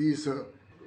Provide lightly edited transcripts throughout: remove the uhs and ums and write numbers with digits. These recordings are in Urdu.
20।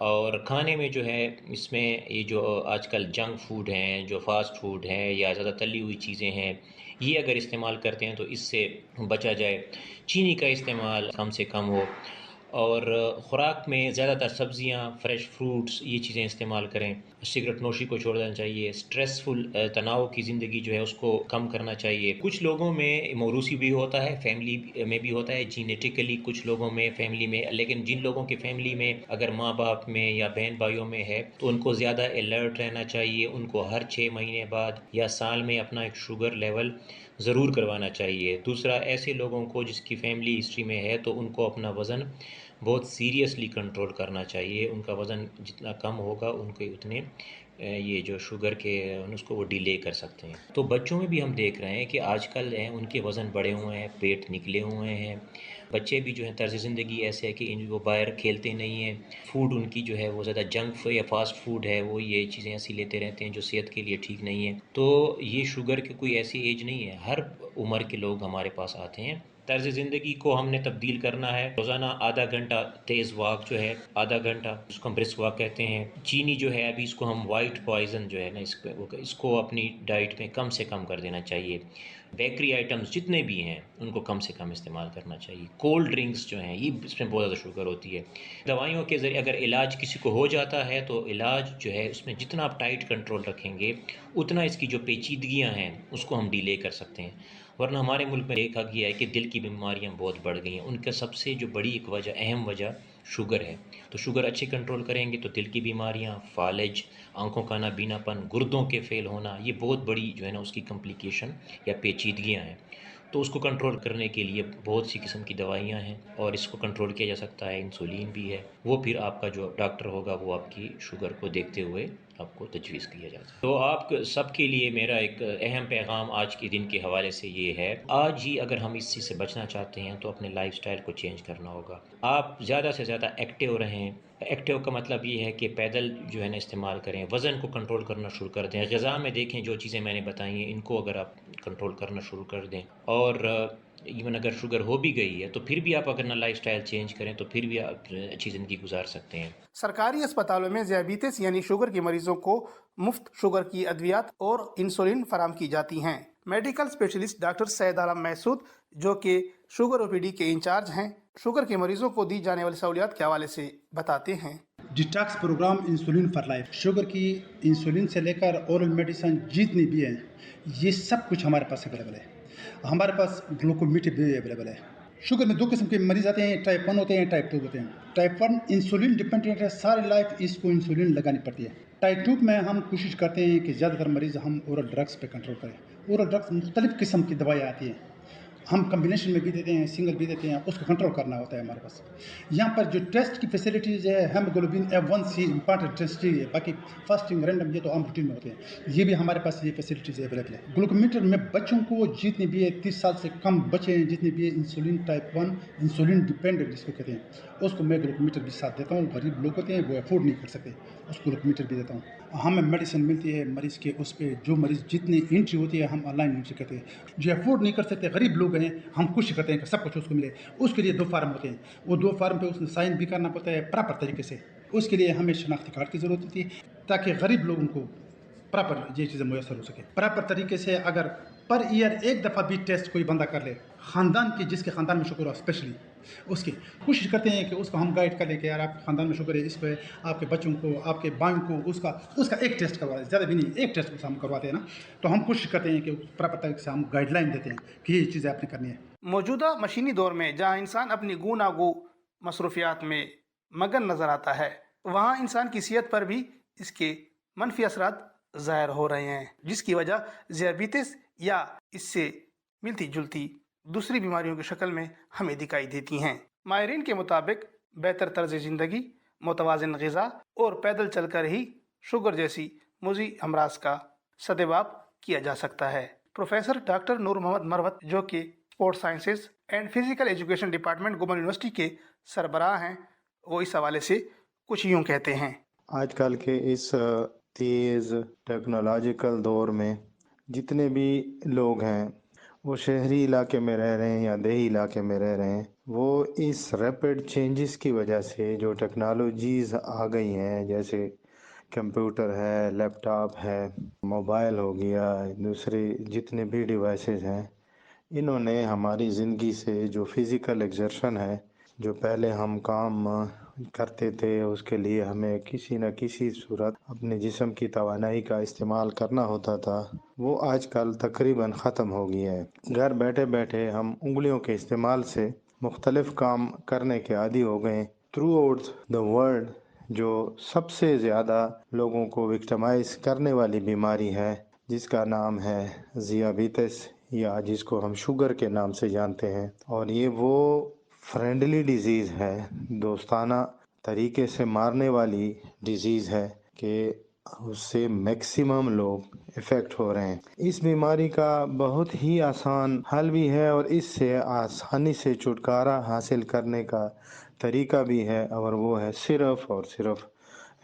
اور کھانے میں جو ہے اس میں یہ جو آج کل جنک فوڈ ہیں، جو فاسٹ فوڈ ہیں یا زیادہ تلی ہوئی چیزیں ہیں، یہ اگر استعمال کرتے ہیں تو اس سے بچا جائے۔ چینی کا استعمال کم سے کم ہو، اور خوراک میں زیادہ تر سبزیاں، فریش فروٹس، یہ چیزیں استعمال کریں۔ سگریٹ نوشی کو چھوڑ دینا چاہیے۔ سٹریسفل تناؤ کی زندگی جو ہے اس کو کم کرنا چاہیے۔ کچھ لوگوں میں موروثی بھی ہوتا ہے، فیملی میں بھی ہوتا ہے، جینیٹیکلی کچھ لوگوں میں فیملی میں، لیکن جن لوگوں کی فیملی میں اگر ماں باپ میں یا بہن بھائیوں میں ہے تو ان کو زیادہ الرٹ رہنا چاہیے۔ ان کو ہر 6 مہینے بعد یا سال میں اپنا ایک شوگر لیول ضرور کروانا چاہیے۔ دوسرا، ایسے لوگوں کو جس کی فیملی ہسٹری میں ہے تو ان کو اپنا وزن بہت سیریسلی کنٹرول کرنا چاہیے۔ ان کا وزن جتنا کم ہوگا ان کے اتنے یہ جو شوگر کے اس کو وہ ڈیلے کر سکتے ہیں۔ تو بچوں میں بھی ہم دیکھ رہے ہیں کہ آج کل ان کے وزن بڑھے ہوئے ہیں، پیٹ نکلے ہوئے ہیں۔ بچے بھی جو ہیں طرز زندگی ایسے ہے کہ وہ باہر کھیلتے نہیں ہیں، فوڈ ان کی جو ہے وہ زیادہ جنک یا فاسٹ فوڈ ہے، وہ یہ چیزیں ایسی لیتے رہتے ہیں جو صحت کے لیے ٹھیک نہیں ہے۔ تو یہ شوگر کی کوئی ایسی ایج نہیں ہے، ہر عمر کے لوگ ہمارے پاس آتے ہیں۔ طرز زندگی کو ہم نے تبدیل کرنا ہے۔ روزانہ آدھا گھنٹہ تیز واک جو ہے، آدھا گھنٹہ اس کو ہم برسک واک کہتے ہیں۔ چینی جو ہے ابھی اس کو ہم وائٹ پوائزن جو ہے نا، اس کو اپنی ڈائٹ میں کم سے کم کر دینا چاہیے۔ بیکری آئٹمز جتنے بھی ہیں ان کو کم سے کم استعمال کرنا چاہیے۔ کولڈ ڈرنکس جو ہیں یہ اس میں بہت زیادہ شوگر ہوتی ہے۔ دوائیوں کے ذریعے اگر علاج کسی کو ہو جاتا ہے تو علاج جو ہے اس میں جتنا آپ ٹائٹ کنٹرول رکھیں گے اتنا اس کی جو پیچیدگیاں ہیں اس کو ہم ڈیلے کر سکتے ہیں۔ ورنہ ہمارے ملک میں دیکھا گیا ہے کہ دل کی بیماریاں بہت بڑھ گئی ہیں، ان کا سب سے جو بڑی ایک وجہ، اہم وجہ شوگر ہے۔ تو شوگر اچھے کنٹرول کریں گے تو دل کی بیماریاں، فالج، آنکھوں کا نابینا پن، گردوں کے فیل ہونا، یہ بہت بڑی جو ہے نا اس کی کمپلیکیشن یا پیچیدگیاں ہیں۔ تو اس کو کنٹرول کرنے کے لیے بہت سی قسم کی دوائیاں ہیں اور اس کو کنٹرول کیا جا سکتا ہے۔ انسولین بھی ہے، وہ پھر آپ کا جو ڈاکٹر ہوگا وہ آپ کی شوگر کو دیکھتے ہوئے آپ کو تجویز کیا جاتا ہے۔ تو آپ سب کے لیے میرا ایک اہم پیغام آج کے دن کے حوالے سے یہ ہے، آج ہی اگر ہم اس چیز سے بچنا چاہتے ہیں تو اپنے لائف سٹائل کو چینج کرنا ہوگا۔ آپ زیادہ سے زیادہ ایکٹیو رہیں۔ ایکٹیو کا مطلب یہ ہے کہ پیدل جو ہے نا استعمال کریں، وزن کو کنٹرول کرنا شروع کر دیں۔ غذا میں دیکھیں جو چیزیں میں نے بتائی ہیں ان کو اگر آپ کنٹرول کرنا شروع کر دیں، اور ایون اگر شوگر ہو بھی گئی ہے تو پھر بھی آپ اگر نہ لائف سٹائل چینج کریں تو پھر بھی آپ اچھی زندگی گزار سکتے ہیں۔ سرکاری اسپتالوں میں ذیابیطس یعنی شوگر کے مریضوں کو مفت شوگر کی ادویات اور انسولین فراہم کی جاتی ہیں۔ میڈیکل اسپیشلسٹ ڈاکٹر سید عالم محسود جو کہ شوگر او پی ڈی کے انچارج ہیں، شوگر کے مریضوں کو دی جانے والی سہولیات کے حوالے سے بتاتے ہیں۔ Detox program insulin for life, sugar کی انسولین سے لے کر اورل میڈیسن جتنی بھی ہیں یہ سب کچھ ہمارے پاس اویلیبل ہے۔ ہمارے پاس گلوکومیٹر بھی اویلیبل ہے۔ شوگر میں 2 قسم کے مریض آتے ہیں، ٹائپ 1 ہوتے ہیں، ٹائپ 2 ہوتے ہیں۔ ٹائپ 1 انسولین ڈیپینڈنٹ ہے، ساری لائف اس کو انسولین لگانی پڑتی ہے۔ ٹائپ 2 میں ہم کوشش کرتے ہیں کہ زیادہ تر مریض ہم اورل ڈرگس پہ کنٹرول کریں۔ اورل ڈرگس مختلف قسم کی دوائیں آتی ہیں، ہم کمبینیشن میں بھی دیتے ہیں، سنگل بھی دیتے ہیں، اس کو کنٹرول کرنا ہوتا ہے ہمارے پاس۔ یہاں پر جو ٹیسٹ کی فیسلٹیز ہے، ہیموگلوبن A1C امپارٹنٹ ٹیسٹ ہے، باقی فاسٹنگ رینڈم یہ تو عام روٹین میں ہوتے ہیں، یہ بھی ہمارے پاس یہ فیسلٹیز اویلیبل ہے۔ گلوکومیٹر میں بچوں کو جتنے بھی 30 سال سے کم بچے ہیں، جتنے بھی انسولین ٹائپ 1 انسولین ڈیپینڈنٹ جس کو کہتے ہیں، اس کو میں گلوکومیٹر بھی ساتھ دیتا ہوں۔ غریب لوگ ہوتے ہیں وہ افورڈ نہیں کر سکتے، اس کو گلوکومیٹر بھی دیتا ہوں۔ ہمیں میڈیسن ملتی ہے مریض کے اس پہ، جو مریض جتنی انٹری ہوتی ہے ہم آن لائن انٹری کرتے ہیں۔ جو افورڈ نہیں کر سکتے غریب لوگ ہیں، ہم کوشش کرتے ہیں کہ سب کچھ اس کو ملے۔ اس کے لیے 2 فارم ہوتے ہیں، وہ 2 فارم پہ اس نے سائن بھی کرنا پڑتا ہے پراپر طریقے سے۔ اس کے لیے ہمیں شناختی کارڈ کی ضرورت ہوتی ہے تاکہ غریب لوگوں کو پراپر یہ چیزیں میسر ہو سکے۔ پراپر طریقے سے اگر پر ایئر 1 دفعہ بھی ٹیسٹ کوئی بندہ کر لے، خاندان کی جس کے خاندان میں شوگر ہو اسپیشلی اس کی کوشش کرتے ہیں کہ اس کو ہم گائیڈ کر لیں کہ یار آپ کے خاندان میں شوگر ہے، اس پہ آپ کے بچوں کو، آپ کے بھائیوں کو اس کا ایک ٹیسٹ کروا دیں، زیادہ بھی نہیں، ایک ٹیسٹ ہم کرواتے ہیں نا، تو ہم کوشش کرتے ہیں کہ پراپر طریقے سے ہم گائیڈ لائن دیتے ہیں کہ یہ چیزیں آپ نے کرنی ہے۔ موجودہ مشینی دور میں جہاں انسان اپنی گوناگو مصروفیات میں مگن نظر آتا ہے، وہاں انسان کی صحت پر بھی اس کے منفی اثرات ظاہر ہو رہے ہیں، جس کی وجہ ذیابیطس یا اس سے ملتی جلتی دوسری بیماریوں کی شکل میں ہمیں دکھائی دیتی ہیں۔ ماہرین کے مطابق بہتر طرز زندگی، متوازن غذا اور پیدل چل کر ہی شوگر جیسی مضر امراض کا سدباب کیا جا سکتا ہے۔ پروفیسر ڈاکٹر نور محمد مروت جو کہ sport sciences and physical education department Gomal university کے سربراہ ہیں، وہ اس حوالے سے کچھ یوں کہتے ہیں۔ آج کل کے اس تیز ٹیکنالوجیکل دور میں جتنے بھی لوگ ہیں وہ شہری علاقے میں رہ رہے ہیں یا دیہی علاقے میں رہ رہے ہیں، وہ اس ریپڈ چینجز کی وجہ سے جو ٹیکنالوجیز آ گئی ہیں، جیسے کمپیوٹر ہے، لیپ ٹاپ ہے، موبائل ہو گیا، دوسرے جتنے بھی ڈیوائسز ہیں، انہوں نے ہماری زندگی سے جو فزیکل ایگزرشن ہے، جو پہلے ہم کام کرتے تھے اس کے لیے ہمیں کسی نہ کسی صورت اپنے جسم کی توانائی کا استعمال کرنا ہوتا تھا، وہ آج کل تقریباً ختم ہو گیا ہے۔ گھر بیٹھے بیٹھے ہم انگلیوں کے استعمال سے مختلف کام کرنے کے عادی ہو گئے۔ تھرو آؤٹ دا ورلڈ جو سب سے زیادہ لوگوں کو وکٹمائز کرنے والی بیماری ہے، جس کا نام ہے ذیابیطس، یا جس کو ہم شوگر کے نام سے جانتے ہیں، اور یہ وہ فرینڈلی ڈیزیز ہے، دوستانہ طریقے سے مارنے والی ڈیزیز ہے کہ اس سے میکسیمم لوگ افیکٹ ہو رہے ہیں۔ اس بیماری کا بہت ہی آسان حل بھی ہے، اور اس سے آسانی سے چھٹکارا حاصل کرنے کا طریقہ بھی ہے، اور وہ ہے صرف اور صرف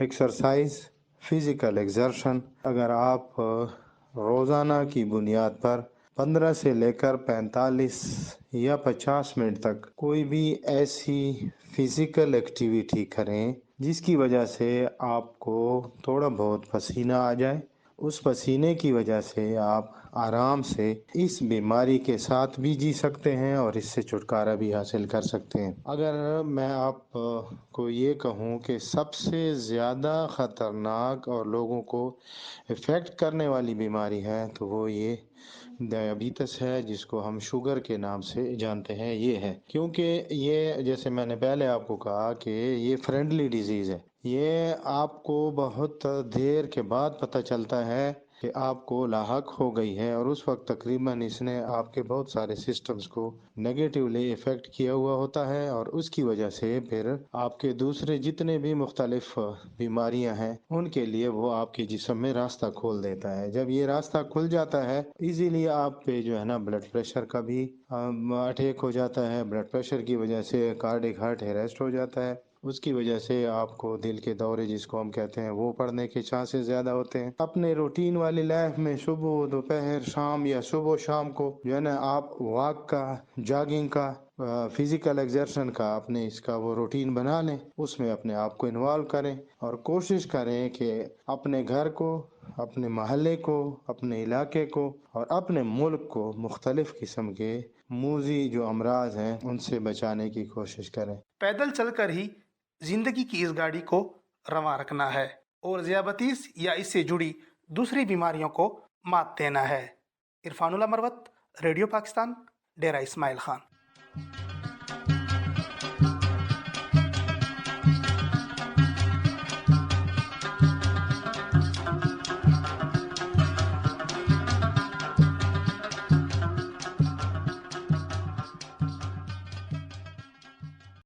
ایکسرسائز، فزیکل ایگزرشن۔ اگر آپ روزانہ کی بنیاد پر 15 سے لے کر 45 یا 50 منٹ تک کوئی بھی ایسی فزیکل ایکٹیویٹی کریں جس کی وجہ سے آپ کو تھوڑا بہت پسینہ آ جائے، اس پسینے کی وجہ سے آپ آرام سے اس بیماری کے ساتھ بھی جی سکتے ہیں اور اس سے چھٹکارا بھی حاصل کر سکتے ہیں۔ اگر میں آپ کو یہ کہوں کہ سب سے زیادہ خطرناک اور لوگوں کو افیکٹ کرنے والی بیماری ہے تو وہ یہ ڈائبٹیس ہے، جس کو ہم شوگر کے نام سے جانتے ہیں۔ یہ ہے کیونکہ یہ، جیسے میں نے پہلے آپ کو کہا کہ یہ فرینڈلی ڈیزیز ہے، یہ آپ کو بہت دیر کے بعد پتہ چلتا ہے کہ آپ کو لاحق ہو گئی ہے، اور اس وقت تقریباً اس نے آپ کے بہت سارے سسٹمز کو نیگیٹیولی افیکٹ کیا ہوا ہوتا ہے، اور اس کی وجہ سے پھر آپ کے دوسرے جتنے بھی مختلف بیماریاں ہیں ان کے لیے وہ آپ کے جسم میں راستہ کھول دیتا ہے۔ جب یہ راستہ کھل جاتا ہے، ایزیلی آپ پہ جو ہے نا بلڈ پریشر کا بھی اٹیک ہو جاتا ہے، بلڈ پریشر کی وجہ سے کارڈک ہارٹ اریسٹ ہو جاتا ہے، اس کی وجہ سے آپ کو دل کے دورے جس کو ہم کہتے ہیں وہ پڑنے کے چانسز زیادہ ہوتے ہیں۔ اپنے روٹین والی لائف میں صبح، دوپہر، شام، یا صبح شام کو جو ہے نا آپ واک کا، جاگنگ کا، فزیکل ایگزرشن کا اپنے اس کا وہ روٹین بنا لیں، اس میں اپنے آپ کو انوالو کریں، اور کوشش کریں کہ اپنے گھر کو، اپنے محلے کو، اپنے علاقے کو اور اپنے ملک کو مختلف قسم کے موذی جو امراض ہیں ان سے بچانے کی کوشش کریں۔ پیدل چل کر ہی زندگی کی اس گاڑی کو رواں رکھنا ہے اور ذیابیطس یا اس سے جڑی دوسری بیماریوں کو مات دینا ہے۔ عرفان اللہ مروت، ریڈیو پاکستان، ڈیرہ اسماعیل خان۔